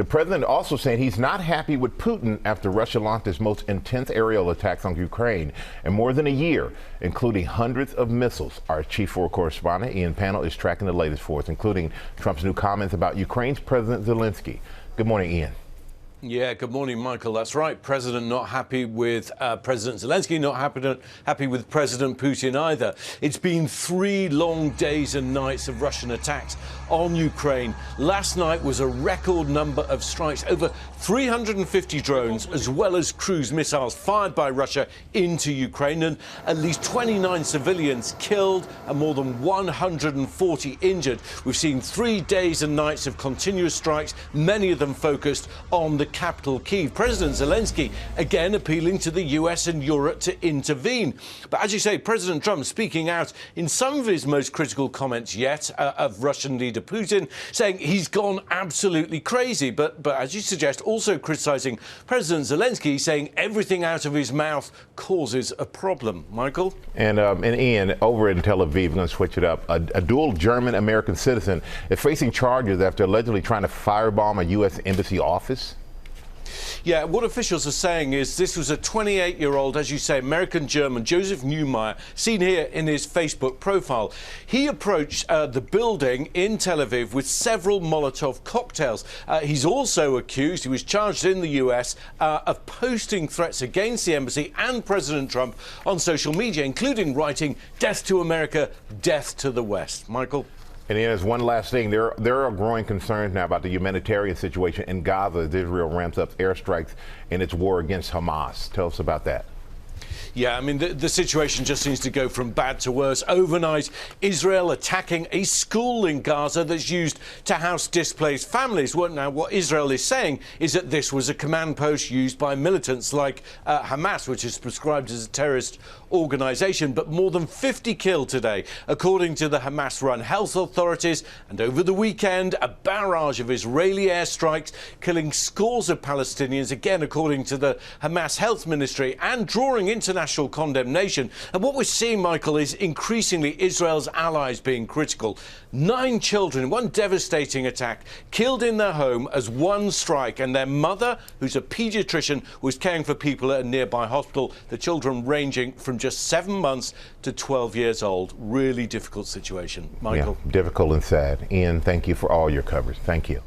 The president also saying he's not happy with Putin after Russia launched its most intense aerial attacks on Ukraine in more than a year, including hundreds of missiles. Our Chief War Correspondent Ian Pannell is tracking the latest for us, including Trump's new comments about Ukraine's President Zelensky. Good morning, Ian. Yeah, good morning, Michael. That's right. President not happy with President Zelensky, not happy with President Putin either. It's been 3 long days and nights of Russian attacks on Ukraine. Last night was a record number of strikes, over 350 drones as well as cruise missiles fired by Russia into Ukraine, and at least 29 civilians killed and more than 140 injured. We've seen 3 days and nights of continuous strikes, many of them focused on the capital, Kyiv. President Zelensky again appealing to the US and Europe to intervene. But as you say, President Trump speaking out in some of his most critical comments yet of Russian leader Putin, saying he's gone absolutely crazy. But as you suggest, also criticising President Zelensky, saying everything out of his mouth causes a problem. Michael? And Ian, over in Tel Aviv, we're going to switch it up. A dual German-American citizen is facing charges after allegedly trying to firebomb a U.S. embassy office. Yeah, what officials are saying is this was a 28-year-old, as you say, American-German, Joseph Neumeier, seen here in his Facebook profile. He approached the building in Tel Aviv with several Molotov cocktails. He's also accused, he was charged in the US, of posting threats against the embassy and President Trump on social media, including writing, "Death to America, death to the West." Michael? And there's one last thing. There are growing concerns now about the humanitarian situation in Gaza as Israel ramps up airstrikes in its war against Hamas. Tell us about that. Yeah, I mean, the situation just seems to go from bad to worse. Overnight, Israel attacking a school in Gaza that's used to house displaced families. Now, what Israel is saying is that this was a command post used by militants like Hamas, which is prescribed as a terrorist organisation. But more than 50 killed today, according to the Hamas-run health authorities. And over the weekend, a barrage of Israeli airstrikes, killing scores of Palestinians, again, according to the Hamas health ministry, and drawing international condemnation. And what we're seeing, Michael, is increasingly Israel's allies being critical. 9 children, one devastating attack, killed in their home as one strike, and their mother, who's a paediatrician, was caring for people at a nearby hospital. The children ranging from just 7 months to 12 years old. Really difficult situation. Michael? Yeah, difficult and sad. Ian, thank you for all your coverage. Thank you.